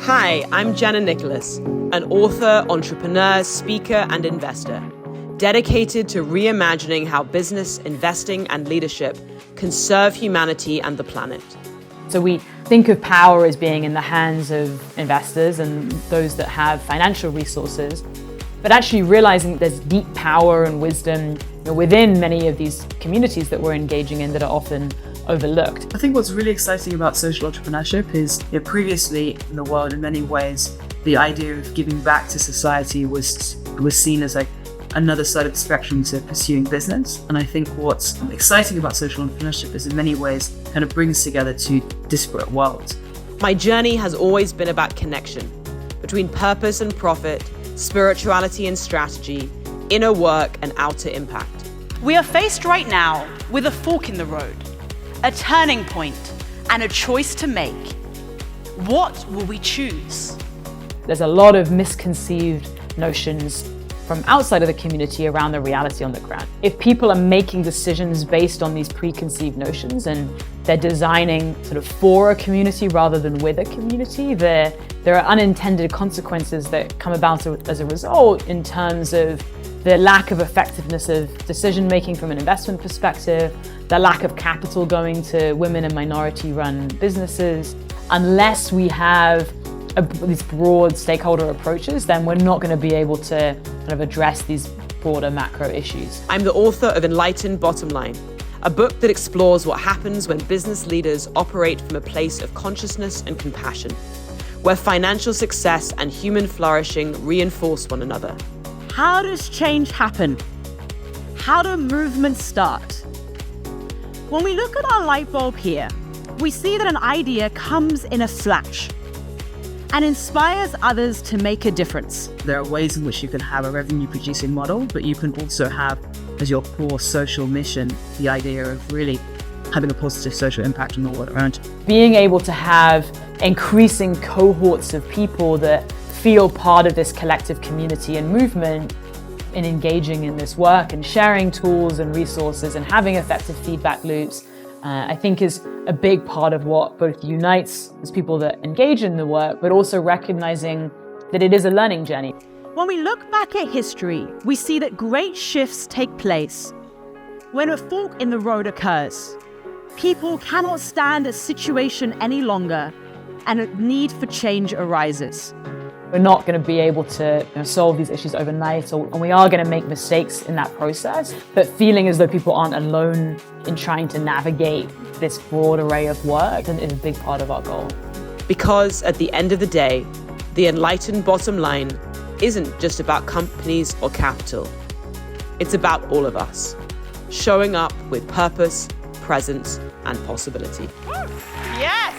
Hi, I'm Jenna, an author, entrepreneur, speaker, and investor, dedicated to reimagining how business, investing, and leadership can serve humanity and the planet. So we think of power as being in the hands of investors and those that have financial resources, but actually realizing that there's deep power and wisdom within many of these communities that we're engaging in that are often overlooked. I think what's really exciting about social entrepreneurship is previously in the world, in many ways, the idea of giving back to society was seen as like another side of the spectrum to pursuing business. And I think what's exciting about social entrepreneurship is in many ways kind of brings together two disparate worlds. My journey has always been about connection between purpose and profit, spirituality and strategy, inner work and outer impact. We are faced right now with a fork in the road, a turning point, and a choice to make. What will we choose? There's a lot of misconceived notions from outside of the community around the reality on the ground. If people are making decisions based on these preconceived notions and they're designing sort of for a community rather than with a community, there are unintended consequences that come about as a result in terms of the lack of effectiveness of decision-making from an investment perspective, the lack of capital going to women and minority-run businesses. Unless we have these broad stakeholder approaches, then we're not going to be able to kind of address these broader macro issues. I'm the author of Enlightened Bottom Line, a book that explores what happens when business leaders operate from a place of consciousness and compassion, where financial success and human flourishing reinforce one another. How does change happen? How do movements start? When we look at our light bulb here, we see that an idea comes in a flash and inspires others to make a difference. There are ways in which you can have a revenue-producing model, but you can also have as your core social mission the idea of really having a positive social impact on the world around you. Being able to have increasing cohorts of people that feel part of this collective community and movement in engaging in this work and sharing tools and resources and having effective feedback loops, I think is a big part of what both unites as people that engage in the work, but also recognizing that it is a learning journey. When we look back at history, we see that great shifts take place when a fork in the road occurs. People cannot stand a situation any longer and a need for change arises. We're not going to be able to solve these issues overnight, and we are going to make mistakes in that process, but feeling as though people aren't alone in trying to navigate this broad array of work is a big part of our goal. Because at the end of the day, the enlightened bottom line isn't just about companies or capital. It's about all of us, showing up with purpose, presence, and possibility. Yes!